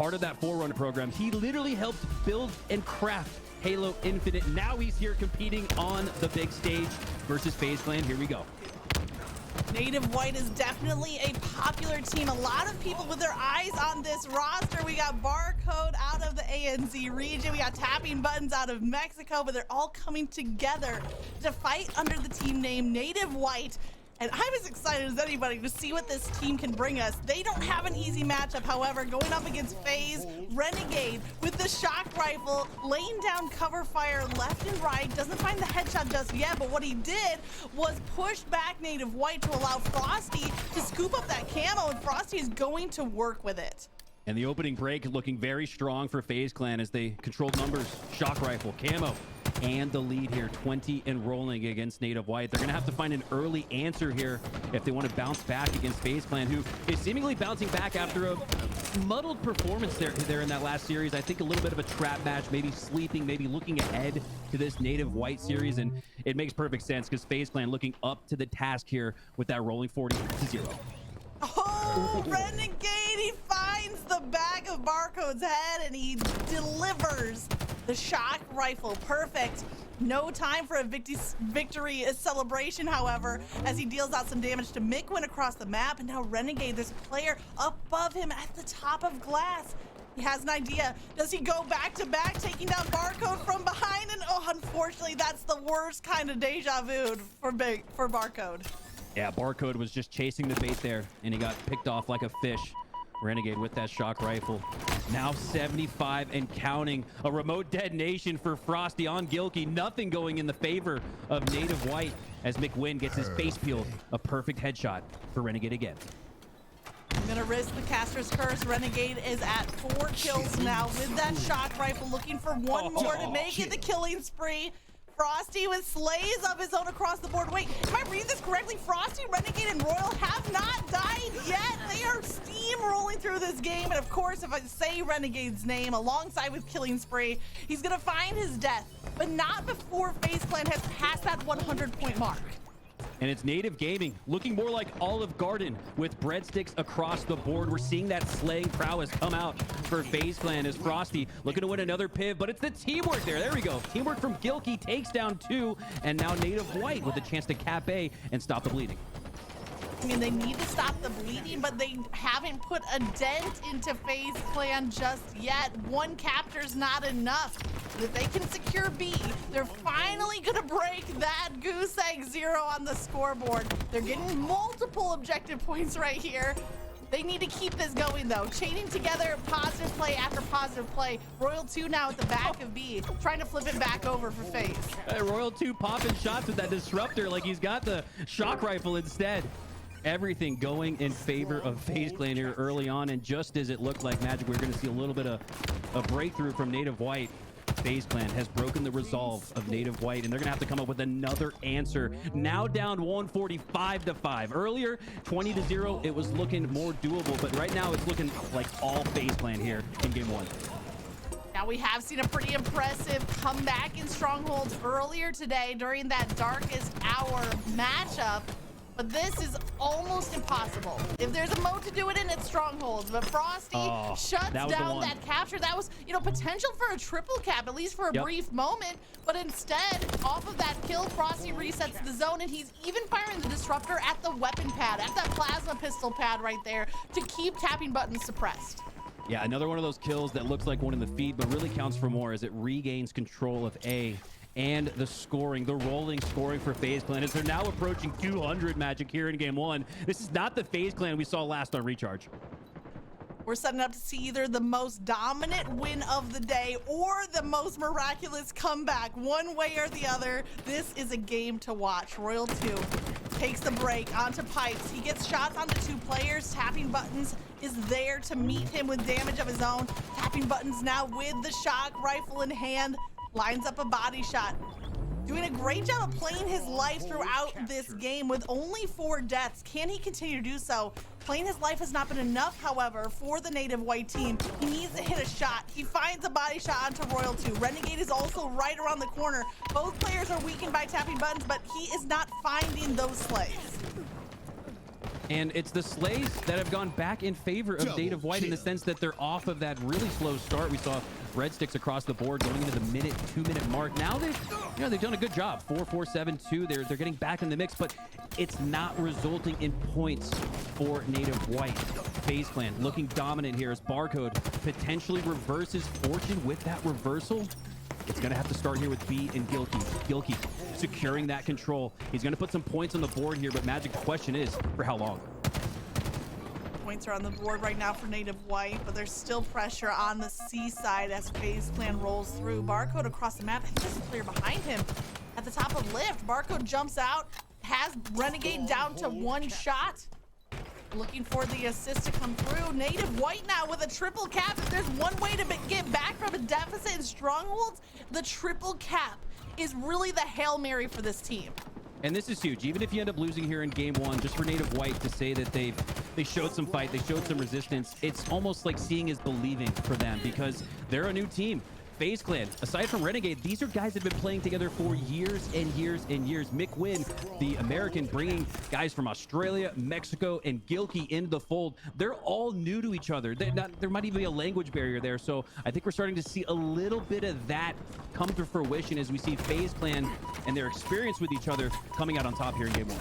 part of that Forerunner program. He literally helped build and craft Halo Infinite. Now he's here competing on the big stage versus FaZe Clan. Here we go. Native White is definitely a popular team. A lot of people with their eyes on this roster. We got Barcode out of the ANZ region. We got Tapping Buttons out of Mexico, but they're all coming together to fight under the team name Native White. And I'm as excited as anybody to see what this team can bring us. They don't have an easy matchup, however, going up against FaZe, Renegade with the shock rifle, laying down cover fire left and right. Doesn't find the headshot just yet, but what he did was push back Native White to allow Frosty to scoop up that camo, and Frosty is going to work with it. And the opening break looking very strong for FaZe Clan as they controlled numbers, shock rifle, camo, and the lead here, 20 and rolling against Native White. They're going to have to find an early answer here if they want to bounce back against FaZe Clan, who is seemingly bouncing back after a muddled performance there in that last series. I think a little bit of a trap match, maybe sleeping, maybe looking ahead to this Native White series, and it makes perfect sense because FaZe Clan looking up to the task here with that rolling 40-0. Oh, Renegade, he finds the back of Barcode's head and he delivers the shock rifle. Perfect. No time for a victory celebration, however, as he deals out some damage to Mikwin across the map. And now Renegade, there's a player above him at the top of glass. He has an idea. Does he go back to back, taking down Barcode from behind? And oh, unfortunately, that's the worst kind of deja vu for Barcode. Yeah, Barcode was just chasing the bait there, and he got picked off like a fish. Renegade with that shock rifle. Now 75 and counting. A remote detonation for Frosty on Gilkey. Nothing going in the favor of Native White as McWin gets his face peeled. A perfect headshot for Renegade again. I'm gonna risk the caster's curse. Renegade is at 4 kills now with that shock rifle, looking for one more to make it the killing spree. Frosty with slays of his own across the board. Wait, if I read this correctly, Frosty, Renegade, and Royal have not died yet. They are steamrolling through this game. And of course, if I say Renegade's name alongside with Killing Spree, he's gonna find his death, but not before FaZe Clan has passed that 100-point mark. And it's Native Gaming looking more like Olive Garden with breadsticks across the board. We're seeing that slaying prowess come out for FaZe Clan as Frosty looking to win another piv, but it's the teamwork there. There we go. Teamwork from Gilkey takes down 2, and now Native White with a chance to cap A and stop the bleeding. I mean, they need to stop the bleeding, but they haven't put a dent into FaZe Clan just yet. One capture's not enough. If they can secure B, they're finally gonna break that goose egg 0 on the scoreboard. They're getting multiple objective points right here. They need to keep this going though. Chaining together positive play after positive play. Royal 2 now at the back of B, trying to flip it back over for FaZe. Royal 2 popping shots with that disruptor like he's got the shock rifle instead. Everything going in favor of FaZe Clan here early on, and just as it looked like magic, we're going to see a little bit of a breakthrough from Native White. FaZe Clan has broken the resolve of Native White, and they're going to have to come up with another answer. Now down 145-5. Earlier, 20-0, it was looking more doable, but right now it's looking like all FaZe Clan here in game 1. Now we have seen a pretty impressive comeback in Strongholds earlier today during that darkest hour matchup. But this is almost impossible. If there's a mode to do it in, it's Strongholds. But Frosty shuts down that capture. That was, you know, potential for a triple cap, at least for a brief moment. But instead, off of that kill, Frosty resets the zone, and he's even firing the disruptor at the weapon pad, at that plasma pistol pad right there, to keep Tapping Buttons suppressed. Yeah, another one of those kills that looks like one in the feed, but really counts for more as it regains control of A. And the scoring, the rolling scoring for FaZe Clan as they're now approaching 200 magic here in game 1. This is not the FaZe Clan we saw last on Recharge. We're setting up to see either the most dominant win of the day or the most miraculous comeback. One way or the other, this is a game to watch. Royal 2 takes the break onto Pipes. He gets shots onto 2 players. Tapping Buttons is there to meet him with damage of his own. Tapping Buttons now with the shock rifle in hand. Lines up a body shot. Doing a great job of playing his life throughout this game with only 4 deaths. Can he continue to do so? Playing his life has not been enough, however, for the Native White team. He needs to hit a shot. He finds a body shot onto Royal 2. Renegade is also right around the corner. Both players are weakened by Tapping Buttons, but he is not finding those slays. And it's the Slays that have gone back in favor of Native White in the sense that they're off of that really slow start. We saw red sticks across the board going into the 2-minute mark. Now they've done a good job. 4-4-7-2. They're getting back in the mix, but it's not resulting in points for Native White. FaZe Clan looking dominant here as Barcode potentially reverses fortune with that reversal. It's going to have to start here with B and Gilkey. Gilkey securing that control. He's going to put some points on the board here, but Magic, the question is, for how long? Points are on the board right now for Native White, but there's still pressure on the C side as FaZe Clan rolls through. Barcode across the map. I think there's a player behind him at the top of lift. Barcode jumps out, has Renegade down to 1 shot. Looking for the assist to come through. Native White now with a triple cap. If there's one way to get back from a deficit in strongholds, the triple cap is really the Hail Mary for this team. And this is huge. Even if you end up losing here in game 1, just for Native White to say that they showed some fight, they showed some resistance, it's almost like seeing is believing for them because they're a new team. FaZe Clan, aside from Renegade, these are guys that have been playing together for years and years and years. Mick Wynn, the American, bringing guys from Australia, Mexico, and Gilkey into the fold. They're all new to each other. There might even be a language barrier there. So I think we're starting to see a little bit of that come to fruition as we see FaZe Clan and their experience with each other coming out on top here in game 1.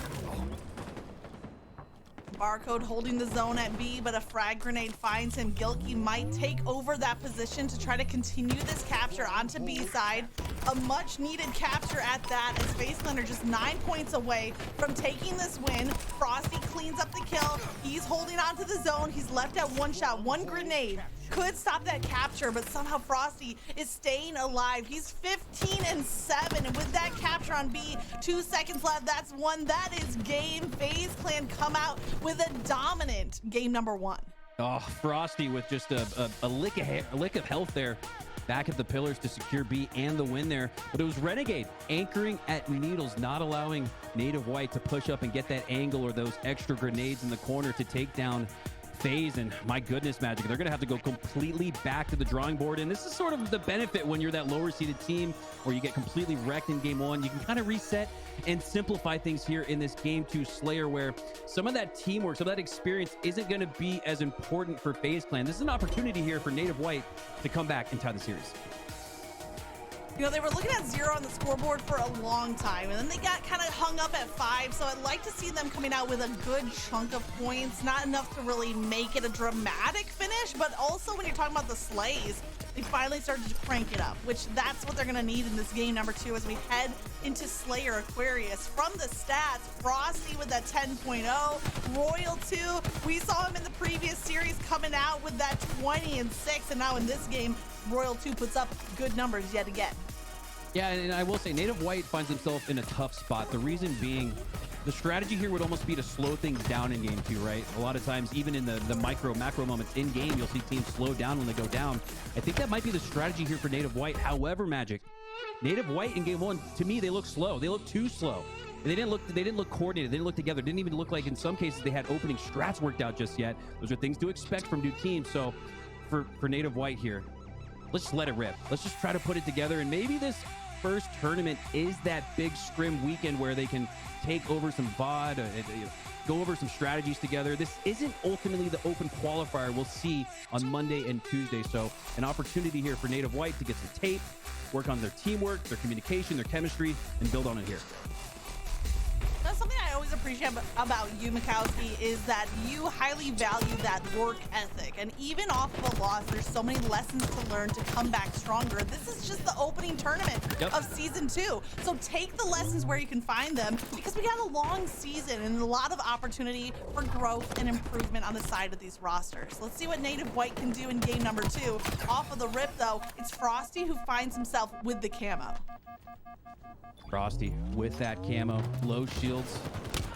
Barcode holding the zone at B, but a frag grenade finds him. Gilkey might take over that position to try to continue this capture onto B side. A much needed capture at that as FaZe Clan are just 9 points away from taking this win. Frosty cleans up the kill. He's holding onto the zone. He's left at 1 shot. 1 grenade could stop that capture, but somehow Frosty is staying alive. He's 15-7, and with that capture on B, 2 seconds left. That's 1. That is game. FaZe Clan come out with a dominant game number 1. Oh, Frosty with just a lick of health there. Back at the pillars to secure B and the win there. But it was Renegade anchoring at Needles, not allowing Native White to push up and get that angle or those extra grenades in the corner to take down FaZe. And my goodness, Magic, they're going to have to go completely back to the drawing board. And this is sort of the benefit when you're that lower seeded team or you get completely wrecked in game 1. You can kind of reset and simplify things here in this game 2 Slayer, where some of that teamwork, some of that experience isn't going to be as important for FaZe Clan. This is an opportunity here for Native White to come back and tie the series. You know, they were looking at 0 on the scoreboard for a long time, and then they got kind of hung up at 5, so I'd like to see them coming out with a good chunk of points. Not enough to really make it a dramatic finish, but also when you're talking about the Slays, they finally started to crank it up, which that's what they're going to need in this game number 2 as we head into Slayer Aquarius. From the stats, Frosty with that 10.0, Royal 2, we saw him in the previous series coming out with that 20-6, and now in this game, Royal 2 puts up good numbers yet again. Yeah, and I will say Native White finds himself in a tough spot. The reason being, the strategy here would almost be to slow things down in game 2, right? A lot of times, even in the micro, macro moments in game, you'll see teams slow down when they go down. I think that might be the strategy here for Native White. However, Magic, Native White in game 1, to me, they look slow. They look too slow. They didn't look coordinated. They didn't look together. Didn't even look like in some cases they had opening strats worked out just yet. Those are things to expect from new teams. So for Native White here, let's just let it rip. Let's just try to put it together. And maybe this first tournament is that big scrim weekend where they can take over some VOD, go over some strategies together. This isn't ultimately the open qualifier we'll see on Monday and Tuesday. So an opportunity here for Native White to get some tape, work on their teamwork, their communication, their chemistry, and build on it here. That's something I always appreciate about you, Mikowski, is that you highly value that work ethic. And even off of a loss, there's so many lessons to learn to come back stronger. This is just the opening tournament of season 2. So take the lessons where you can find them, because we got a long season and a lot of opportunity for growth and improvement on the side of these rosters. Let's see what Native White can do in game number 2. Off of the rip, though, it's Frosty who finds himself with the camo. Frosty with that camo, low shields,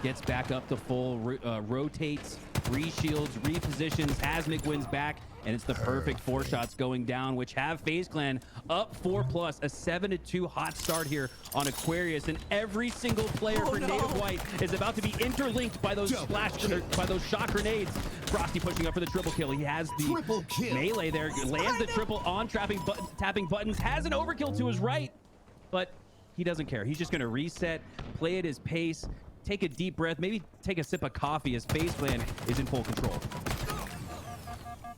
gets back up to full, rotates, re-shields, repositions, has McWin's back, and it's the perfect 4 shots going down, which have FaZe Clan up 4+, a 7-2 hot start here on Aquarius, and every single player for Native White is about to be interlinked by those by those shot grenades. Frosty pushing up for the triple kill. He has the melee there, lands the triple on tapping buttons, has an overkill to his right, but he doesn't care. He's just going to reset, play at his pace, take a deep breath, maybe take a sip of coffee as FaZe Clan is in full control.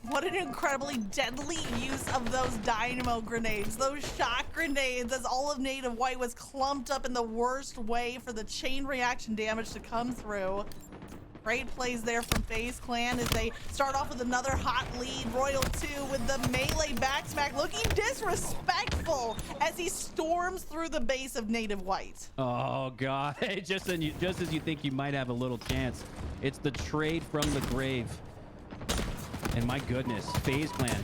What an incredibly deadly use of those dynamo grenades, those shock grenades, as all of Native White was clumped up in the worst way for the chain reaction damage to come through. Great plays there from FaZe Clan as they start off with another hot lead. Royal 2 with the melee backsmack, looking disrespectful as he storms through the base of Native White. Oh God, just as you think you might have a little chance, it's the trade from the grave. And my goodness, FaZe Clan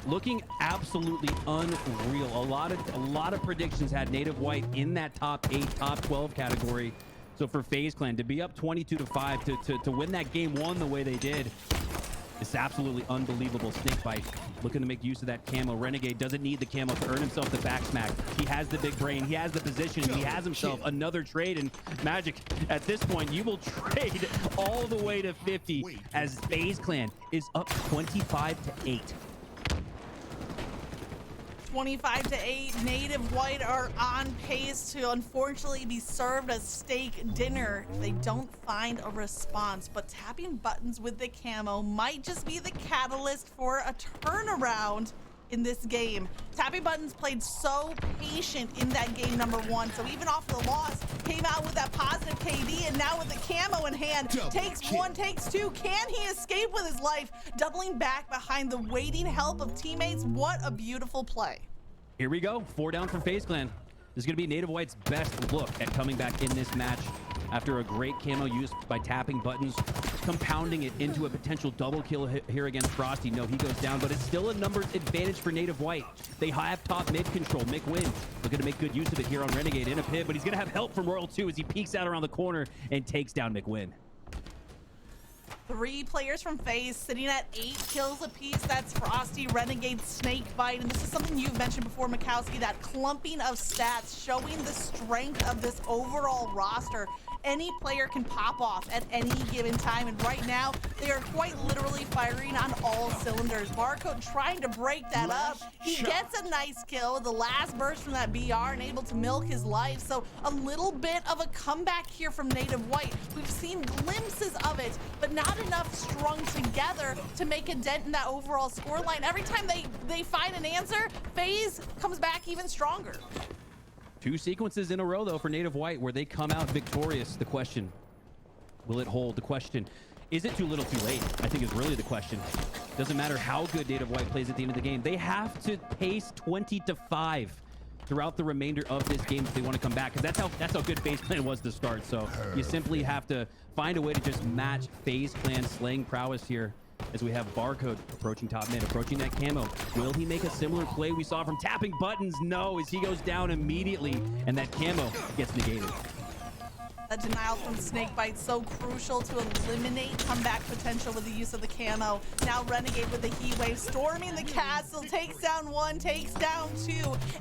looking absolutely unreal. A lot of predictions had Native White in that top 8, top 12 category. So for FaZe Clan to be up 22-5 to win that game one the way they did, it's absolutely unbelievable. Snakebite looking to make use of that camo. Renegade doesn't need the camo to earn himself the back smack. He has the big brain. He has the position. He has himself another trade. And Magic, at this point, you will trade all the way to 50 as FaZe Clan is up 25-8. 25-8, Native White are on pace to unfortunately be served a steak dinner if they don't find a response. But tapping buttons with the camo might just be the catalyst for a turnaround in this game. Tapping buttons played so patient in that game number 1, so even off the loss, came out with that positive KD, and now with the camo in hand, takes 1, takes 2. Can he escape with his life? Doubling back behind the waiting help of teammates. What a beautiful play. Here we go, 4 down from FaZe Clan. This is going to be Native White's best look at coming back in this match after a great camo used by tapping buttons, compounding it into a potential double kill here against Frosty. No, he goes down, but it's still a numbers advantage for Native White. They have top mid control. McWin looking to make good use of it here on Renegade in a pit, but he's going to have help from Royal 2 as he peeks out around the corner and takes down McWin. 3 players from FaZe sitting at 8 kills apiece. That's Frosty, Renegade, Snakebite. And this is something you've mentioned before, Mikowski, that clumping of stats showing the strength of this overall roster. Any player can pop off at any given time, and right now they are quite literally firing on all cylinders. Barcode trying to break that up. He gets a nice kill with the last burst from that BR and able to milk his life. So a little bit of a comeback here from Native White. We've seen glimpses of it, but not enough strung together to make a dent in that overall scoreline. Every time they find an answer, FaZe comes back even stronger. 2 sequences in a row, though, for Native White where they come out victorious. The question, will it hold? The question, is it too little too late? I think is really the question. Doesn't matter how good Native White plays at the end of the game. They have to pace 20-5 throughout the remainder of this game if they want to come back, because that's how good FaZe Clan was to start. So you simply have to find a way to just match FaZe Clan's slaying prowess here as we have Barcode approaching top mid, approaching that camo. Will he make a similar play we saw from tapping buttons? No, as he goes down immediately and that camo gets negated. That denial from Snakebite so crucial to eliminate comeback potential with the use of the camo. Now Renegade with the heat wave, storming the castle, takes down 1, takes down 2,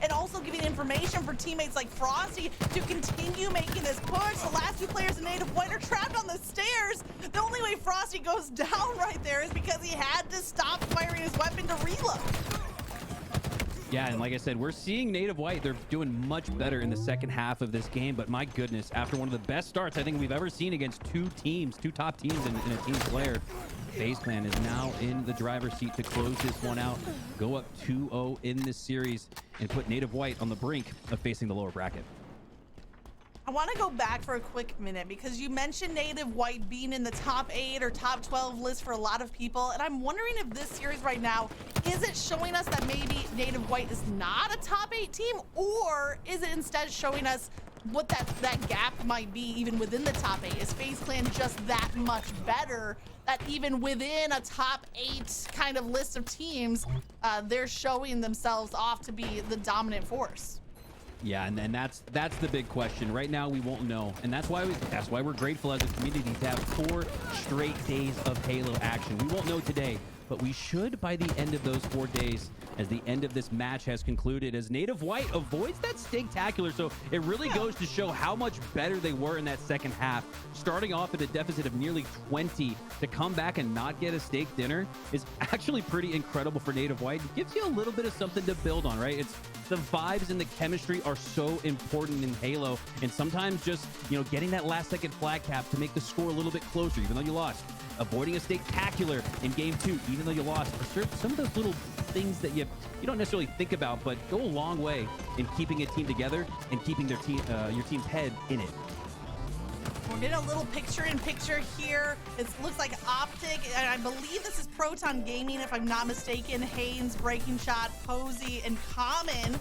and also giving information for teammates like Frosty to continue making this push. The last 2 players in Native White are trapped on the stairs. The only way Frosty goes down right there is because he had to stop firing his weapon to reload. Yeah, and like I said, we're seeing Native White. They're doing much better in the second half of this game, but my goodness, after one of the best starts I think we've ever seen against 2 top teams in a team player, FaZe Clan is now in the driver's seat to close this one out, go up 2-0 in this series, and put Native White on the brink of facing the lower bracket. I want to go back for a quick minute because you mentioned Native White being in the top 8 or top 12 list for a lot of people, and I'm wondering if this series right now, is it showing us that maybe Native White is not a top 8 team, or is it instead showing us what that gap might be even within the top 8? Is FaZe Clan just that much better that even within a top 8 kind of list of teams, they're showing themselves off to be the dominant force? Yeah, and that's the big question. Right now, we won't know, and that's why we're grateful as a community to have 4 straight days of Halo action. We won't know today, but we should by the end of those 4 days as the end of this match has concluded, as Native White avoids that Steaktacular. So it really goes to show how much better they were in that second half. Starting off at a deficit of nearly 20 to come back and not get a steak dinner is actually pretty incredible for Native White. It gives you a little bit of something to build on, right? It's the vibes and the chemistry are so important in Halo, and sometimes just, you know, getting that last second flag cap to make the score a little bit closer, even though you lost. Avoiding a Steaktacular in game 2, even though you lost, are some of those little things that you don't necessarily think about, but go a long way in keeping a team together and keeping their team, your team's head in it. We're getting a little picture-in-picture here. It looks like OpTic, and I believe this is Proton Gaming, if I'm not mistaken. Haynes, Breaking Shot, Posey, and Common.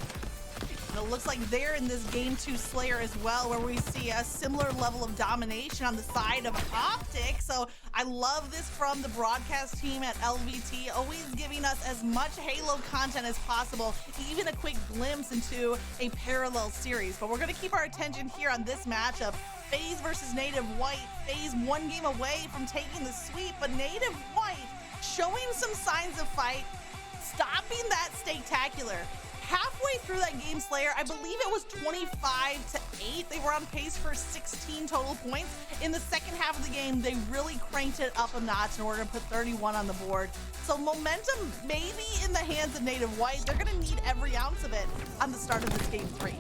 And it looks like they're in this Game 2 Slayer as well, where we see a similar level of domination on the side of OpTic. So I love this from the broadcast team at LVT, always giving us as much Halo content as possible, even a quick glimpse into a parallel series. But we're going to keep our attention here on this matchup. FaZe versus Native White. FaZe one game away from taking the sweep, but Native White showing some signs of fight, stopping that Steaktacular. Halfway through that game, Slayer, I believe it was 25-8. They were on pace for 16 total points. In the second half of the game, they really cranked it up a notch in order to put 31 on the board. So momentum maybe in the hands of Native White. They're gonna need every ounce of it on the start of this game 3.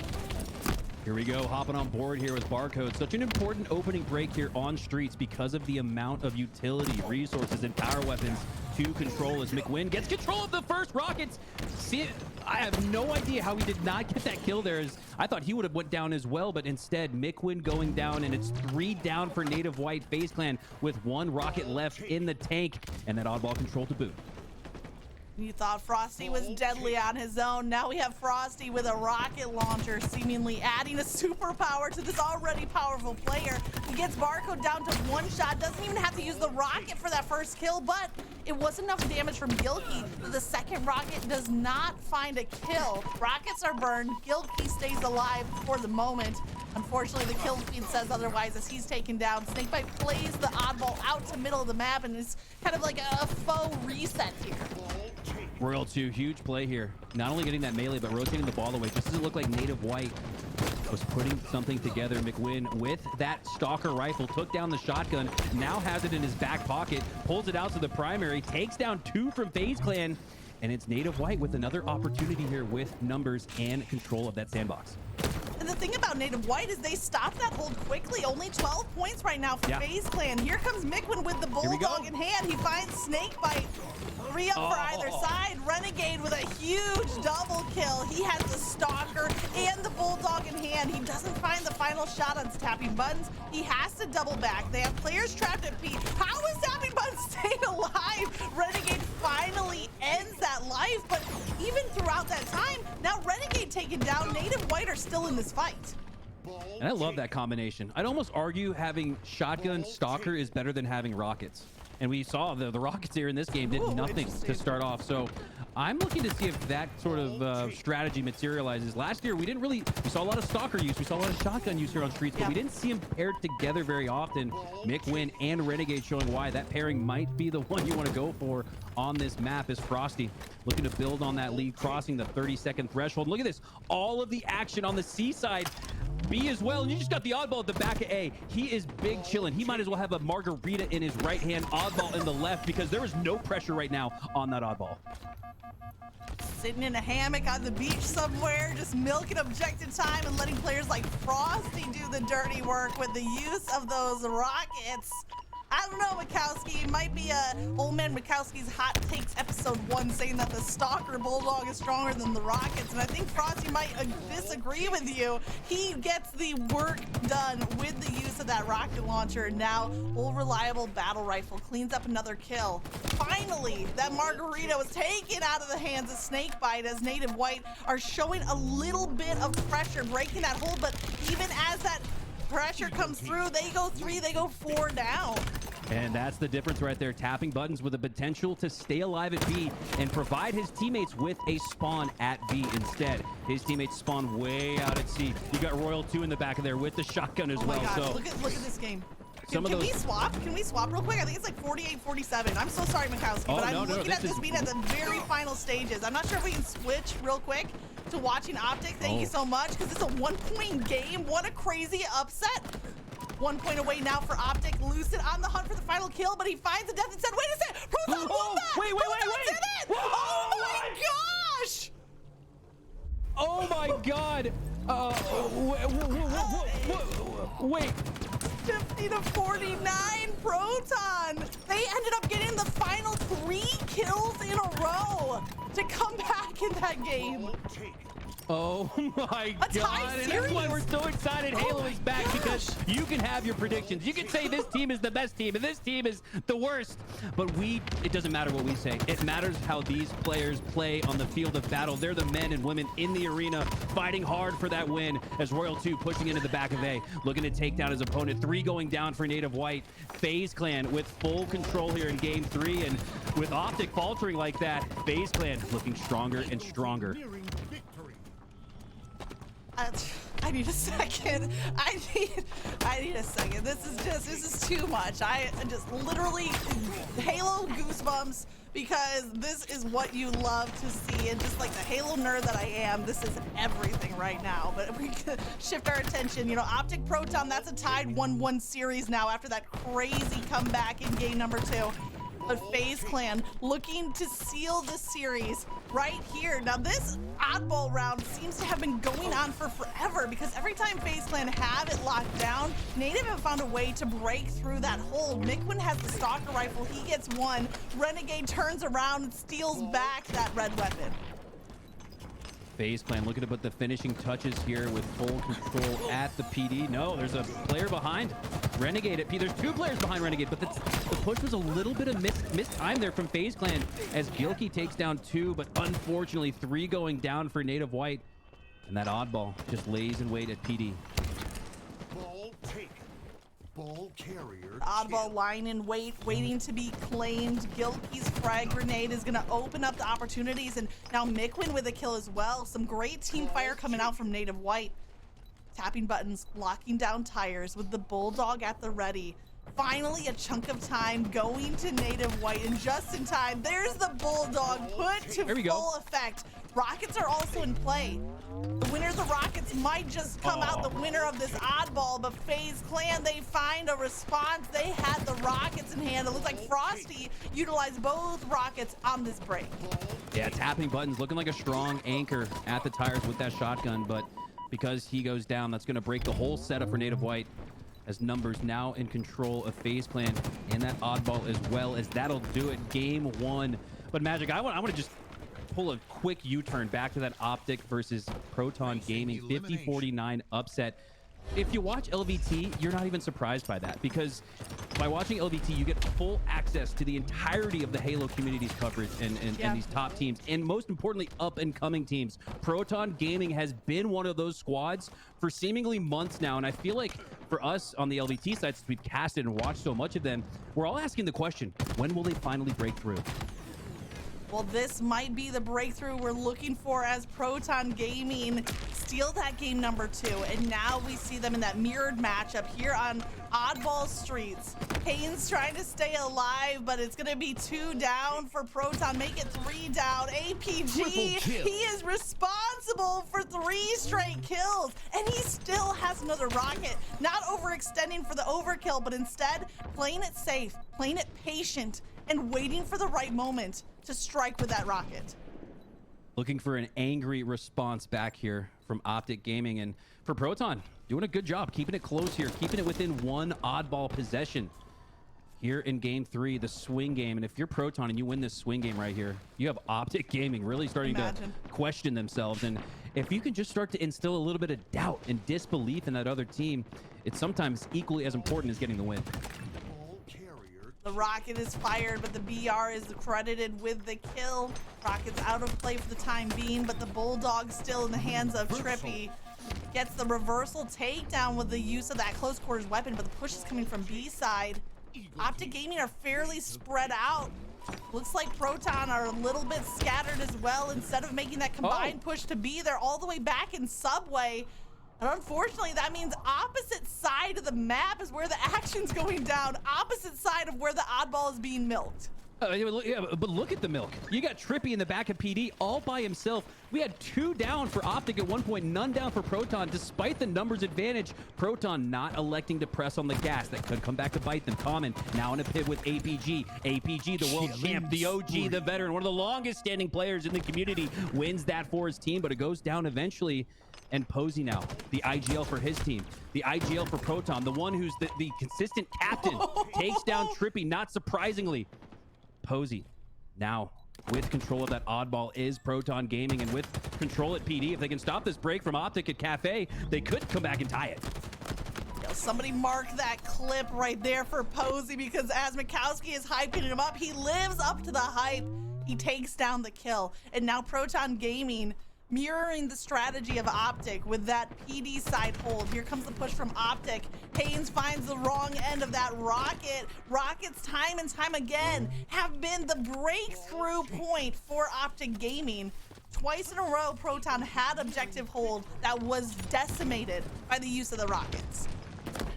Here we go, hopping on board here with Barcode. Such an important opening break here on Streets because of the amount of utility, resources, and power weapons to control as McWin gets control of the first rockets. See, I have no idea how he did not get that kill there. As I thought he would have went down as well, but instead McWin going down, and it's 3 down for Native White. FaZe Clan with 1 rocket left in the tank, and that oddball control to boot. You thought Frosty was deadly on his own. Now we have Frosty with a rocket launcher, seemingly adding a superpower to this already powerful player. He gets Barcode down to 1 shot, doesn't even have to use the rocket for that first kill, but it was enough damage from Gilkey that the second rocket does not find a kill. Rockets are burned, Gilkey stays alive for the moment. Unfortunately, the kill feed says otherwise as he's taken down. Snakebite plays the oddball out to middle of the map, and it's kind of like a faux reset here. Royal 2, huge play here. Not only getting that melee, but rotating the ball away. Just as it looked like Native White was putting something together. McWin with that Stalker rifle took down the shotgun, now has it in his back pocket, pulls it out to the primary, takes down 2 from FaZe Clan, and it's Native White with another opportunity here with numbers and control of that sandbox. And the thing about Native White is they stopped that hold quickly. Only 12 points right now for FaZe Clan. Here comes McWin with the Bulldog in hand. He finds Snakebite. 3 up for either side. Renegade with a huge double kill. He has the Stalker and the Bulldog in hand. He doesn't find the final shot on tapping buttons. He has to double back. They have players trapped at P. How is tapping buttons staying alive? Renegade finally ends that life, but even throughout that time, now Renegade taken down. Native White are still in this fight. And I love that combination. I'd almost argue having shotgun Stalker is better than having rockets. And we saw the rockets here in this game did nothing to start off. So I'm looking to see if that sort of strategy materializes. Last year, we saw a lot of Stalker use. We saw a lot of shotgun use here on Streets, but we didn't see them paired together very often. McWin and Renegade showing why that pairing might be the one you want to go for on this map is Frosty. Looking to build on that lead, crossing the 30-second threshold. Look at this. All of the action on the C side. B as well, and you just got the oddball at the back of A. He is big chilling. He might as well have a margarita in his right hand, oddball in the left, because there is no pressure right now on that oddball. Sitting in a hammock on the beach somewhere, just milking objective time and letting players like Frosty do the dirty work with the use of those rockets. I don't know, Mikowski. It might be Old Man Mikowski's Hot Takes episode 1 saying that the Stalker Bulldog is stronger than the Rockets, and I think Frosty might disagree with you. He gets the work done with the use of that rocket launcher. Now, old reliable battle rifle cleans up another kill. Finally, that margarita was taken out of the hands of Snakebite as Native White are showing a little bit of pressure, breaking that hold, but even as that pressure comes through, they go 3, they go 4 down. And that's the difference right there. Tapping buttons with the potential to stay alive at B and provide his teammates with a spawn at B instead. His teammates spawn way out at C. You got Royal 2 in the back of there with the shotgun as well. Oh my gosh, so look at this game. Some Can of we those. swap? Can we swap real quick? I think it's like 48-47. I'm so sorry, Mikowski, Oh, but I'm no, looking at this this is- being at the very final stages. I'm not sure if we can switch real quick to watching OpTic. Thank you so much, because it's a 1-point game. What a crazy upset. 1 point away now for OpTic. Lucid on the hunt for the final kill, but he finds the death and said, wait a second, Proton won that! Wait. Proton did it! Oh my gosh! Oh my God. Wait. 50-49 Proton. They ended up getting the final 3 kills in a row to come back in that game. Oh my A tie God. And that's why series. we're so excited Halo is back, because you can have your predictions. You can say this team is the best team and this team is the worst. But it doesn't matter what we say. It matters how these players play on the field of battle. They're the men and women in the arena fighting hard for that win, as Royal 2 pushing into the back of A, looking to take down his opponent. 3 going down for Native White. FaZe Clan with full control here in game 3, and with OpTic faltering like that, FaZe Clan looking stronger and stronger. I need a second. I need a second. This is too much. I just literally Halo goosebumps, because this is what you love to see. And just like the Halo nerd that I am, this is everything right now. But if we could shift our attention, you know, OpTic Proton, that's a tied 1-1 series now after that crazy comeback in game number 2. But FaZe Clan looking to seal the series right here. Now this oddball round seems to have been going on for forever, because every time FaZe Clan have it locked down, Native have found a way to break through that hole. Mickwin has the stalker rifle, he gets 1. Renegade turns around and steals back that red weapon. FaZe Clan looking to put the finishing touches here with full control at the PD. No, there's a player behind Renegade at P. There's 2 players behind Renegade, but the push was a little bit of missed time there from FaZe Clan, as Gilkey takes down 2, but unfortunately 3 going down for Native White. And that oddball just lays in wait at PD. Ball taken. Ball carrier. Oddball line in wait, waiting to be claimed. Gilkey's frag grenade is going to open up the opportunities, and now Mickwin with a kill as well. Some great team fire coming out from Native White. Tapping buttons, locking down tires with the Bulldog at the ready. Finally, a chunk of time going to Native White, and just in time, there's the Bulldog put to full effect. Rockets are also in play. The winner of the Rockets might just come out the winner of this oddball, but FaZe Clan, they find a response. They had the Rockets in hand. It looks like Frosty utilized both Rockets on this break. Yeah, tapping buttons, looking like a strong anchor at the tires with that shotgun, but because he goes down, that's going to break the whole setup for Native White, as Numbers now in control of FaZe Clan and that oddball, as well as that'll do it. Game 1. But Magic, I want to just pull a quick U-turn back to that OpTic versus Proton Gaming 50-49 upset. If you watch LVT, you're not even surprised by that, because by watching LVT, you get full access to the entirety of the Halo community's coverage and these top teams, and most importantly, up-and-coming teams. Proton Gaming has been one of those squads for seemingly months now, and I feel like for us on the LVT side, since we've casted and watched so much of them, we're all asking the question, when will they finally break through? Well, this might be the breakthrough we're looking for, as Proton Gaming steal that game number 2. And now we see them in that mirrored matchup here on Oddball Streets. Payne's trying to stay alive, but it's going to be 2 down for Proton. Make it 3 down. APG, he is responsible for 3 straight kills. And he still has another rocket. Not overextending for the overkill, but instead playing it safe, playing it patient, and waiting for the right moment to strike with that rocket. Looking for an angry response back here from OpTic Gaming, and for Proton, doing a good job keeping it close here, keeping it within 1 oddball possession here in game 3, the swing game. And if you're Proton and you win this swing game right here, you have OpTic Gaming really starting to question themselves. And if you can just start to instill a little bit of doubt and disbelief in that other team, it's sometimes equally as important as getting the win. The rocket is fired, but the BR is credited with the kill. Rocket's out of play for the time being, but the Bulldog still in the hands of Trippy. Gets the reversal takedown with the use of that close quarters weapon, but the push is coming from B side. OpTic Gaming are fairly spread out. Looks like Proton are a little bit scattered as well. Instead of making that combined push to B, they're all the way back in Subway. And unfortunately, that means opposite side of the map is where the action's going down. Opposite side of where the oddball is being milked. Yeah, but look at the milk. You got Trippy in the back of PD all by himself. We had 2 down for OpTic at one point, none down for Proton. Despite the numbers advantage, Proton not electing to press on the gas. That could come back to bite them. Common now in a pit with APG. APG, the world champ, the OG, the veteran, one of the longest standing players in the community, wins that for his team, but it goes down eventually. And Posey now, the IGL for his team, the IGL for Proton, the one who's the consistent captain, takes down Trippy, not surprisingly. Posey now with control of that oddball is Proton Gaming, and with control at PD, if they can stop this break from OpTic at Cafe, they could come back and tie it. Yo, somebody mark that clip right there for Posey, because as Mikowski is hyping him up, he lives up to the hype. He takes down the kill, and now Proton Gaming mirroring the strategy of OpTic with that PD side hold. Here comes the push from OpTic. Haynes finds the wrong end of that rocket. Rockets time and time again have been the breakthrough point for OpTic Gaming. Twice in a row, Proton had objective hold that was decimated by the use of the rockets.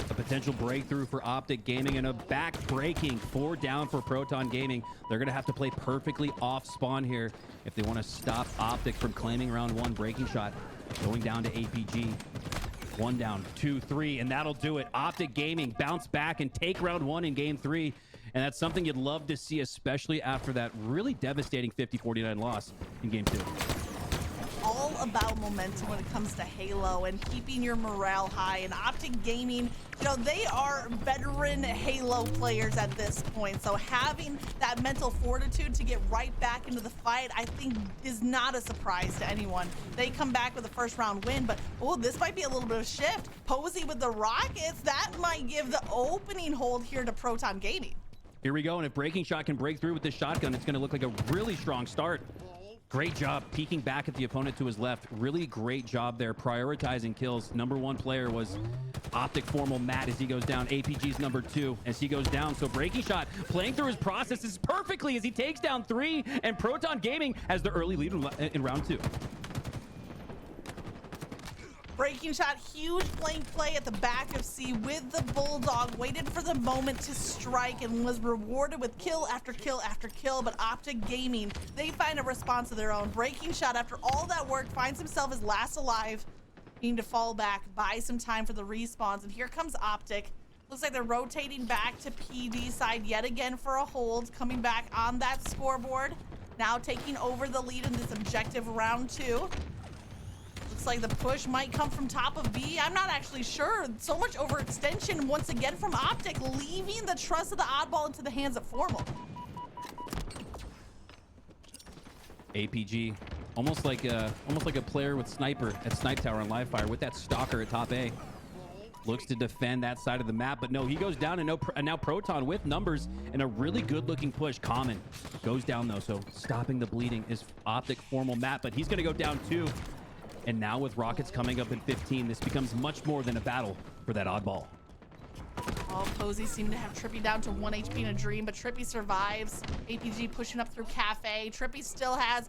A potential breakthrough for OpTic Gaming and a back-breaking 4 down for Proton Gaming. They're going to have to play perfectly off spawn here if they want to stop OpTic from claiming round 1. Breaking shot going down to APG. 1 down, 2, 3, and that'll do it. OpTic Gaming bounce back and take round 1 in game 3. And that's something you'd love to see, especially after that really devastating 50-49 loss in game 2. All about momentum when it comes to Halo and keeping your morale high. And OpTic Gaming, you know, they are veteran Halo players at this point. So having that mental fortitude to get right back into the fight, I think is not a surprise to anyone. They come back with a first round win, but oh, this might be a little bit of a shift. Posey with the rockets, that might give the opening hold here to Proton Gaming. Here we go, and if Breaking Shot can break through with this shotgun, it's going to look like a really strong start. Great job peeking back at the opponent to his left. Really great job there prioritizing kills. Number 1 player was OpTic Formal Matt as he goes down. APG's number 2 as he goes down. So Breaking Shot playing through his processes perfectly as he takes down 3, and Proton Gaming has the early lead in round 2. Breaking Shot, huge flank play at the back of C with the Bulldog, waited for the moment to strike and was rewarded with kill after kill after kill, but OpTic Gaming, they find a response of their own. Breaking Shot, after all that work, finds himself as last alive, needing to fall back, buy some time for the respawns, and here comes OpTic. Looks like they're rotating back to PD side yet again for a hold, coming back on that scoreboard, now taking over the lead in this objective round 2. Looks like the push might come from top of B. I'm not actually sure. So much overextension once again from OpTic, leaving the trust of the oddball into the hands of Formal. APG, almost like a player with sniper at Snipe Tower on Live Fire with that stalker at top A. Looks to defend that side of the map, but no, he goes down, and now Proton with numbers and a really good-looking push. Common goes down though, so stopping the bleeding is OpTic Formal Matt, but he's going to go down too. And now with rockets coming up in 15, this becomes much more than a battle for that oddball. Oh, Posey seemed to have Trippy down to 1 HP in a dream, but Trippy survives. APG pushing up through Cafe. Trippy still has,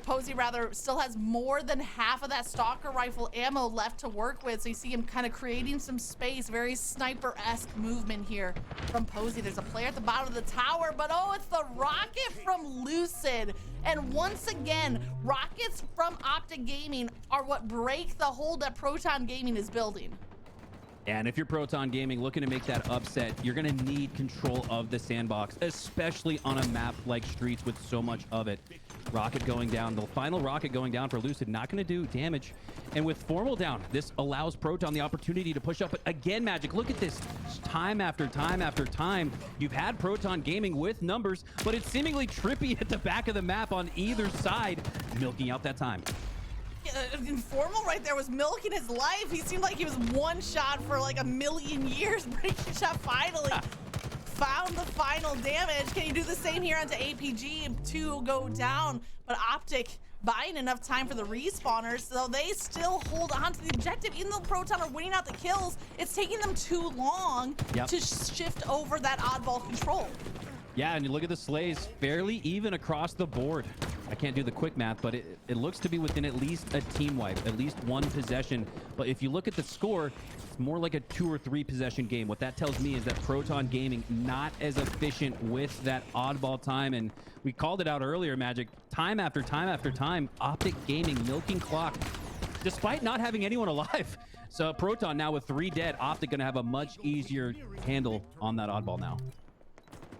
Posey rather, still has more than half of that stalker rifle ammo left to work with. So you see him kind of creating some space, very sniper-esque movement here from Posey. There's a player at the bottom of the tower, but oh, it's the rocket from Lucid. And once again, rockets from OpTic Gaming are what break the hold that Proton Gaming is building. And if you're Proton Gaming looking to make that upset, you're going to need control of the sandbox, especially on a map like Streets with so much of it. Rocket going down, the final rocket going down for Lucid, not going to do damage. And with Formal down, this allows Proton the opportunity to push up. But again, Magic, look at this. Time after time after time, you've had Proton Gaming with numbers, but it's seemingly Trippy at the back of the map on either side, milking out that time. Informal right there was milking his life. He seemed like he was one shot for like a million years. Breaking Shot finally found the final damage. Can you do the same here onto APG to go down? But OpTic buying enough time for the respawners, so they still hold on to the objective. Even though Proton are winning out the kills, it's taking them too long to shift over that oddball control. Yeah, and you look at the slays, fairly even across the board. I can't do the quick math, but it looks to be within at least a team wipe, at least one possession. But if you look at the score, it's more like a 2 or 3 possession game. What that tells me is that Proton Gaming not as efficient with that oddball time. And we called it out earlier, Magic. Time after time after time, OpTic Gaming milking clock, despite not having anyone alive. So Proton now with 3 dead, OpTic gonna have a much easier handle on that oddball now.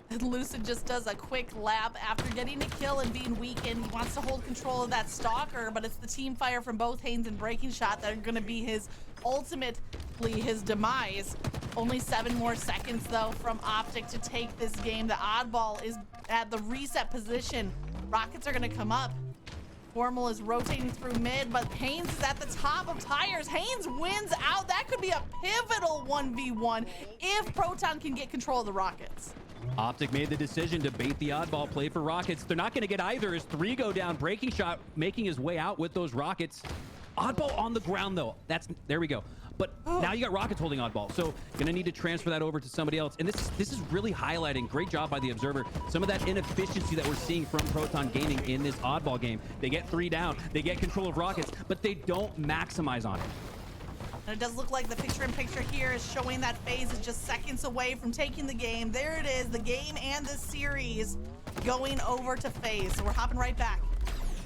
And Lucid just does a quick lap after getting a kill and being weakened. He wants to hold control of that stalker, but it's the team fire from both Haynes and Breaking Shot that are going to be his ultimately his demise. Only 7 more seconds though from OpTic to take this game. The oddball is at the reset position. Rockets are going to come up. Formal is rotating through mid, but Haynes is at the top of tires. Haynes wins out. That could be a pivotal 1v1 if Proton can get control of the Rockets. OpTic made the decision to bait the oddball play for Rockets. They're not going to get either as 3 go down. Breaking Shot making his way out with those Rockets. Oddball on the ground though. There we go. But now you got Rockets holding oddball, so gonna need to transfer that over to somebody else. And this is really highlighting, great job by the observer, some of that inefficiency that we're seeing from Proton Gaming in this oddball game. They get 3 down, they get control of Rockets, but they don't maximize on it. And it does look like the picture-in-picture here is showing that FaZe is just seconds away from taking the game. There it is, the game and the series going over to FaZe. So we're hopping right back.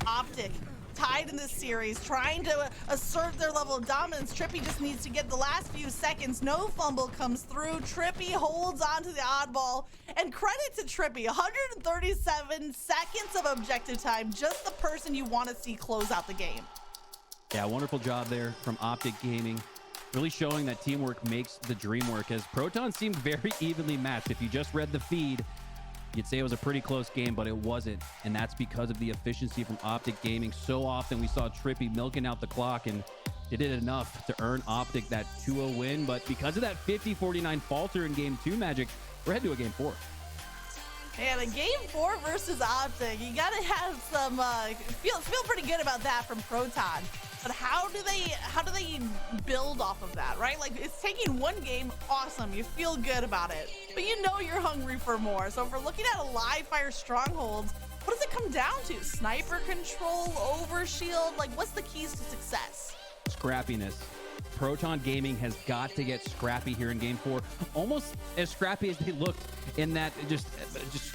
OpTic tied in this series, trying to assert their level of dominance. Trippy just needs to get the last few seconds. No fumble comes through. Trippy holds on to the oddball. And credit to Trippy, 137 seconds of objective time. Just the person you want to see close out the game. Yeah, wonderful job there from OpTic Gaming. Really showing that teamwork makes the dream work, as Proton seemed very evenly matched. If you just read the feed, you'd say it was a pretty close game, but it wasn't. And that's because of the efficiency from OpTic Gaming. So often we saw Trippy milking out the clock, and they did enough to earn OpTic that 2-0 win. But because of that 50-49 falter in game 2, Magic, we're headed to a game 4. And a game 4 versus OpTic, you gotta have some feel pretty good about that from Proton. But how do they build off of that, right? Like, it's taking one game, awesome, you feel good about it, but you know you're hungry for more. So if we're looking at a live fire strongholds, what does it come down to? Sniper control, overshield, like what's the keys to success? Scrappiness. Proton Gaming has got to get scrappy here in game 4, almost as scrappy as they looked in that just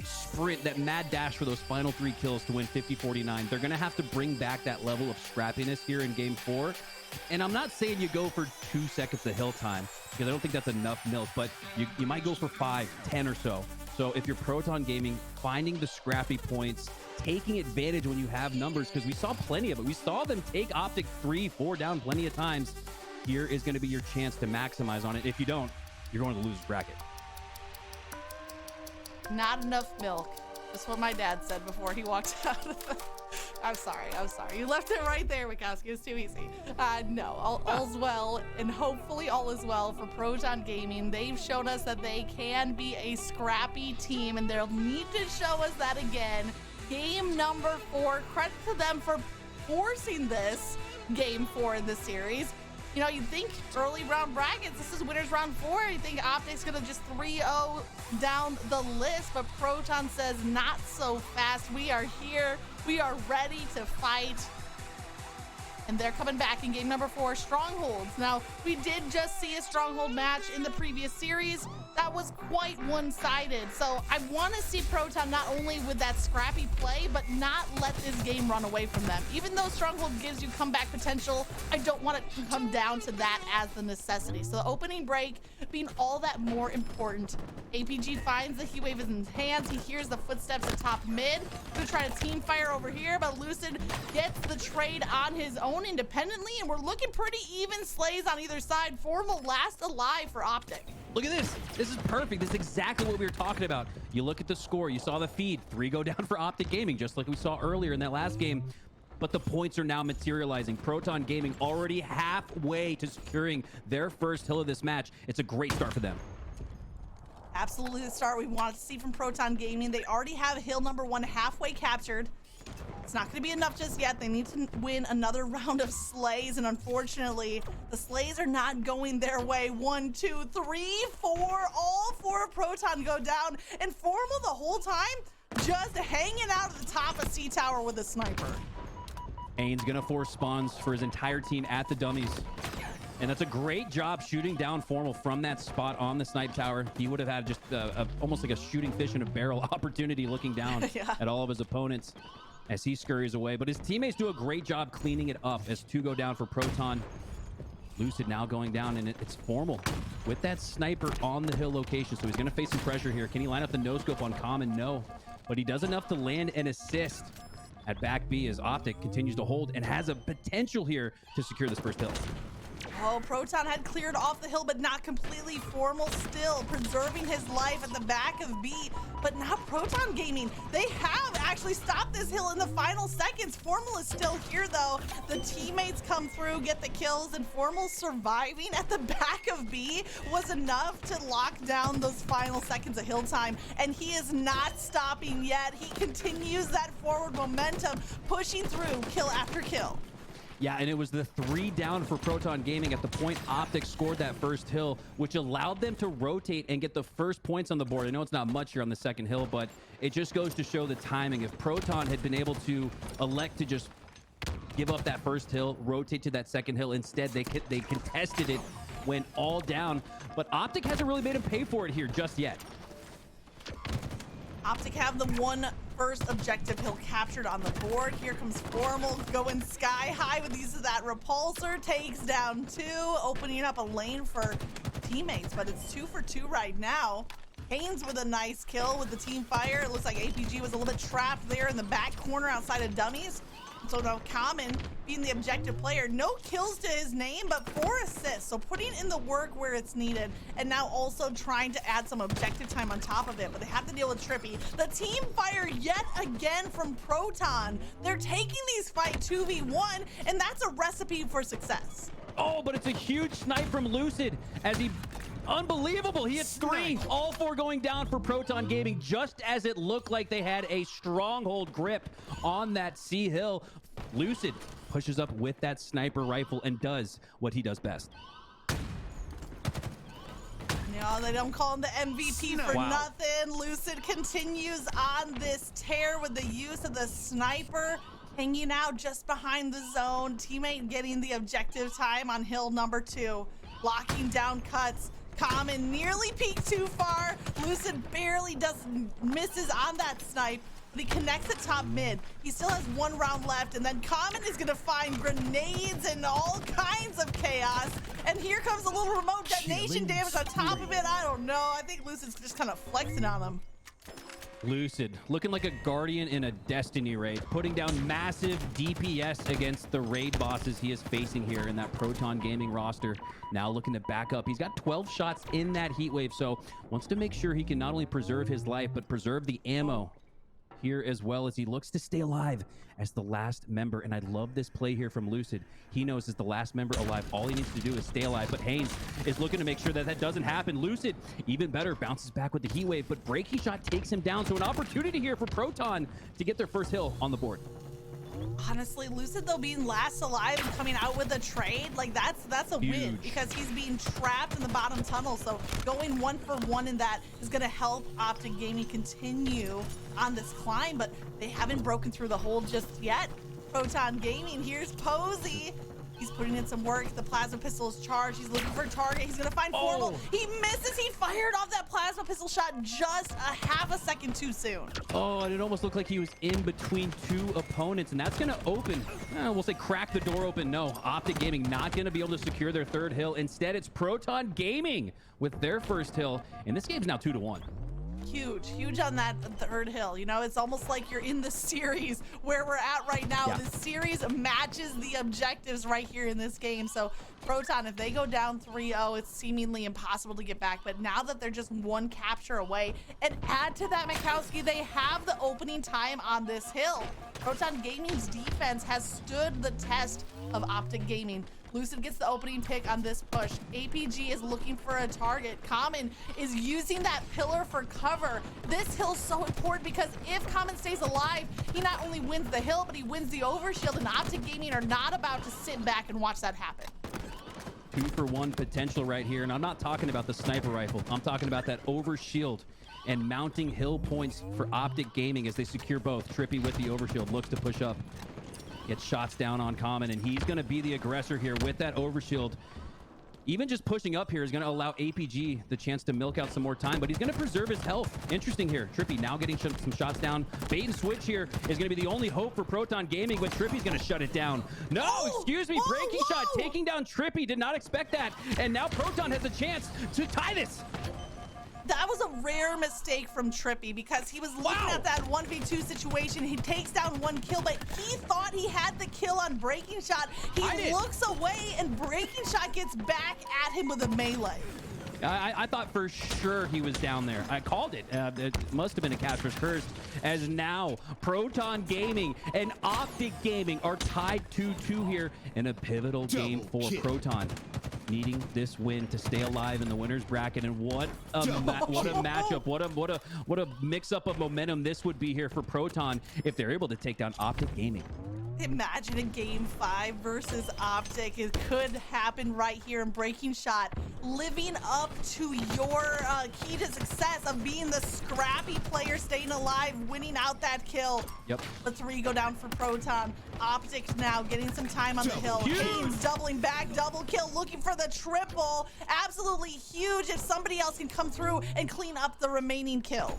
sprint, that mad dash for those final 3 kills to win 50-49. They're gonna have to bring back that level of scrappiness here in game 4. And I'm not saying you go for 2 seconds of hill time, because I don't think that's enough milk, but you might go for 5, 10 or so. So if you're Proton Gaming, finding the scrappy points, taking advantage when you have numbers, because we saw plenty of it. We saw them take OpTic 3, 4 down plenty of times. Here is going to be your chance to maximize on it. If you don't, you're going to lose bracket. Not enough milk. That's what my dad said before he walked out. I'm sorry. You left it right there, Wachowski. It's too easy. No, all's well, and hopefully all is well for Proton Gaming. They've shown us that they can be a scrappy team, and they'll need to show us that again. Game number 4. Credit to them for forcing this game 4 in the series. You know, you'd think early round brackets, this is winners round 4. You think OpTic's gonna just 3-0 down the list, but Proton says not so fast. We are here, we are ready to fight. And they're coming back in game number 4, Strongholds. Now, we did just see a Stronghold match in the previous series. That was quite one-sided. So I want to see Proton not only with that scrappy play, but not let this game run away from them. Even though Stronghold gives you comeback potential, I don't want it to come down to that as the necessity. So the opening break being all that more important. APG finds the heat wave in his hands. He hears the footsteps at top mid. Gonna try to team fire over here, but Lucid gets the trade on his own independently, and we're looking pretty even slays on either side. Formal last alive for OpTic. Look at this. This is perfect. This is exactly what we were talking about. You look at the score. You saw the feed. 3 go down for OpTic Gaming, just like we saw earlier in that last game. But the points are now materializing. Proton Gaming already halfway to securing their first hill of this match. It's a great start for them. Absolutely the start we wanted to see from Proton Gaming. They already have hill number 1 halfway captured. It's not going to be enough just yet. They need to win another round of slays, and unfortunately, the slays are not going their way. 1, 2, 3, 4. All 4 of Proton go down, and Formal the whole time just hanging out at the top of C Tower with a sniper. Haynes gonna force spawns for his entire team at the dummies. And that's a great job shooting down Formal from that spot on the snipe tower. He would have had just almost like a shooting fish in a barrel opportunity looking down Yeah. at all of his opponents as he scurries away. But his teammates do a great job cleaning it up as two go down for Proton. Lucid now going down, and it's Formal with that sniper on the hill location. So he's going to face some pressure here. Can he line up the no-scope on Common? No. But he does enough to land an assist at back B as OpTic continues to hold and has a potential here to secure this first hill. Oh, Proton had cleared off the hill, but not completely. Formal still preserving his life at the back of B, but not Proton Gaming. They have actually stopped this hill in the final seconds. Formal is still here, though. The teammates come through, get the kills, and Formal surviving at the back of B was enough to lock down those final seconds of hill time, and he is not stopping yet. He continues that forward momentum, pushing through kill after kill. Yeah, and it was the 3 down for Proton Gaming at the point OpTic scored that first hill, which allowed them to rotate and get the first points on the board. I know it's not much here on the second hill, but it just goes to show the timing. If Proton had been able to elect to just give up that first hill, rotate to that second hill, instead they contested it, went all down. But OpTic hasn't really made him pay for it here just yet. OpTic have the one first objective hill captured on the board. Here comes Formal going sky high with use of that repulsor. Takes down 2, opening up a lane for teammates, but it's 2 for 2 right now. Haynes with a nice kill with the team fire. It looks like APG was a little bit trapped there in the back corner outside of dummies. So now Common being the objective player, no kills to his name, but 4 assists. So putting in the work where it's needed, and now also trying to add some objective time on top of it, but they have to deal with Trippy. The team fire yet again from Proton. They're taking these fight 2v1, and that's a recipe for success. Oh, but it's a huge snipe from Lucid as he... Unbelievable. He hits 3, all 4 going down for Proton Gaming, just as it looked like they had a stronghold grip on that C hill. Lucid pushes up with that sniper rifle and does what he does best. No, they don't call him the MVP for nothing. Lucid continues on this tear with the use of the sniper, hanging out just behind the zone. Teammate getting the objective time on hill number 2, locking down cuts. Common nearly peeked too far. Lucid barely misses on that snipe, but he connects at top mid. He still has 1 round left, and then Common is gonna find grenades and all kinds of chaos. And here comes a little remote detonation damage on top of it. I don't know. I think Lucid's just kind of flexing on them. Lucid looking like a guardian in a Destiny raid, putting down massive DPS against the raid bosses he is facing here in that Proton Gaming roster. Now looking to back up. He's got 12 shots in that heat wave, so wants to make sure he can not only preserve his life, but preserve the ammo here as well as he looks to stay alive as the last member. And I love this play here from Lucid. He knows as the last member alive, all he needs to do is stay alive. But Haynes is looking to make sure that that doesn't happen. Lucid, even better, bounces back with the heat wave, but breaking shot takes him down. So an opportunity here for Proton to get their first hill on the board. Honestly, Lucid, though, being last alive and coming out with a trade, like that's a win, because he's being trapped in the bottom tunnel. So going 1 for 1 in that is going to help OpTic Gaming continue on this climb, but they haven't broken through the hole just yet. Proton Gaming, here's Posey. He's putting in some work. The plasma pistol is charged. He's looking for a target. He's going to find Formal. He misses. He fired off that plasma pistol shot just a half a second too soon. Oh, and it almost looked like he was in between 2 opponents, and that's going to open, we'll say crack the door open. No, OpTic Gaming not going to be able to secure their 3rd hill. Instead, it's Proton Gaming with their first hill, and this game's now 2-1. Huge on that 3rd hill. You know, it's almost like you're in the series where we're at right now. Yeah. The series matches the objectives right here in this game. So Proton, if they go down 3-0, it's seemingly impossible to get back. But now that they're just 1 capture away, and add to that, Mikowski, they have the opening time on this hill. Proton Gaming's defense has stood the test of OpTic Gaming. Lucid gets the opening pick on this push. APG is looking for a target. Common is using that pillar for cover. This hill's so important because if Common stays alive, he not only wins the hill, but he wins the overshield, and OpTic Gaming are not about to sit back and watch that happen. 2-for-1 potential right here. And I'm not talking about the sniper rifle. I'm talking about that overshield and mounting hill points for OpTic Gaming as they secure both. Trippy with the overshield looks to push up. Gets shots down on Common, and he's going to be the aggressor here with that overshield. Even just pushing up here is going to allow APG the chance to milk out some more time, but he's going to preserve his health. Interesting here. Trippy now getting some shots down. Bait and switch here is going to be the only hope for Proton Gaming, but Trippy's going to shut it down. No, excuse me. Breaking shot, taking down Trippy. Did not expect that. And now Proton has a chance to tie this. That was a rare mistake from Trippy because he was looking at that 1v2 situation. He takes down one kill, but he thought he had the kill on Breaking Shot. He looks away and Breaking Shot gets back at him with a melee. I thought for sure he was down there. I called it. It must have been a Casper's Curse, as now Proton Gaming and OpTic Gaming are tied 2-2 here in a pivotal game for Proton. Needing this win to stay alive in the winner's bracket, and what a matchup, what a mix-up of momentum this would be here for Proton if they're able to take down OpTic Gaming. Imagine a game 5 versus OpTic. It could happen right here in Breaking Shot, living up to your key to success of being the scrappy player, staying alive, winning out that kill. Yep. The 3 go down for Proton. OpTic now getting some time on the hill. Haynes doubling back, double kill, looking for the triple. Absolutely huge if somebody else can come through and clean up the remaining kill.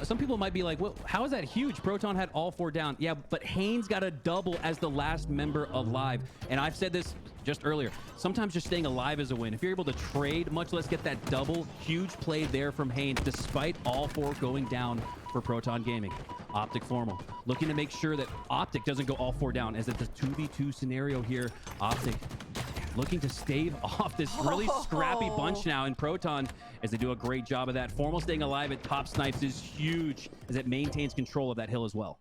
Some people might be like, well, how is that huge? Proton had all 4 down. Yeah, but Haynes got a double as the last member alive. And I've said this just earlier. Sometimes just staying alive is a win. If you're able to trade, much less get that double, huge play there from Haynes, despite all 4 going down for Proton Gaming. OpTic Formal looking to make sure that OpTic doesn't go all 4 down, as it's a 2v2 scenario here. OpTic looking to stave off this really scrappy bunch now in Proton, as they do a great job of that. Formal staying alive at top snipes is huge, as it maintains control of that hill as well.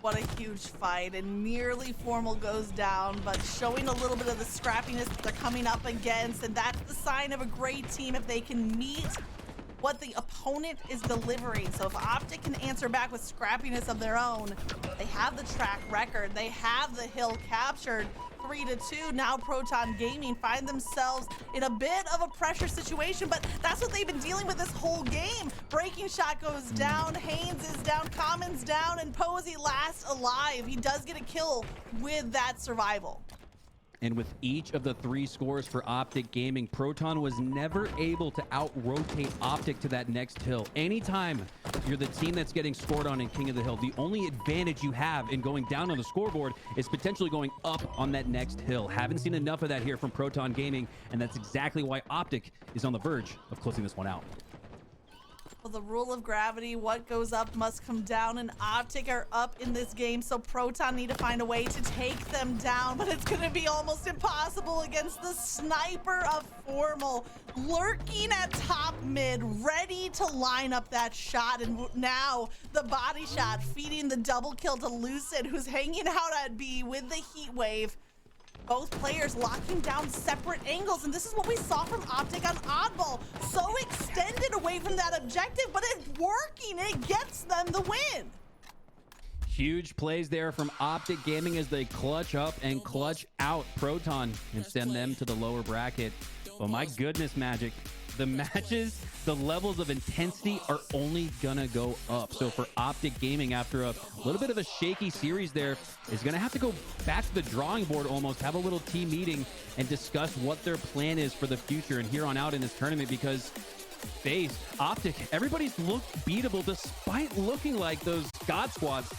What a huge fight, and nearly Formal goes down, but showing a little bit of the scrappiness that they're coming up against, and that's the sign of a great team if they can meet what the opponent is delivering. So if OpTic can answer back with scrappiness of their own, they have the track record, they have the hill captured. 3-2. Now Proton Gaming find themselves in a bit of a pressure situation, but that's what they've been dealing with this whole game. Breaking Shot goes down, Haynes is down, Common's down, and Posey last alive. He does get a kill with that survival. And with each of the 3 scores for OpTic Gaming, Proton was never able to out-rotate OpTic to that next hill. Anytime you're the team that's getting scored on in King of the Hill, the only advantage you have in going down on the scoreboard is potentially going up on that next hill. Haven't seen enough of that here from Proton Gaming, and that's exactly why OpTic is on the verge of closing this one out. Well, the rule of gravity, what goes up must come down, and OpTic are up in this game, so Proton need to find a way to take them down, but it's going to be almost impossible against the sniper of Formal, lurking at top mid, ready to line up that shot, and now the body shot feeding the double kill to Lucid, who's hanging out at B with the heat wave. Both players locking down separate angles, and this is what we saw from OpTic on Oddball. So extended away from that objective, but it's working. It gets them the win. Huge plays there from OpTic Gaming as they clutch up and clutch out Proton and send them to the lower bracket. Well, my goodness, Magic. The matches, the levels of intensity are only gonna go up. So for OpTic Gaming, after a little bit of a shaky series there, is gonna have to go back to the drawing board almost, have a little team meeting and discuss what their plan is for the future and here on out in this tournament, because FaZe, OpTic, everybody's looked beatable despite looking like those God squads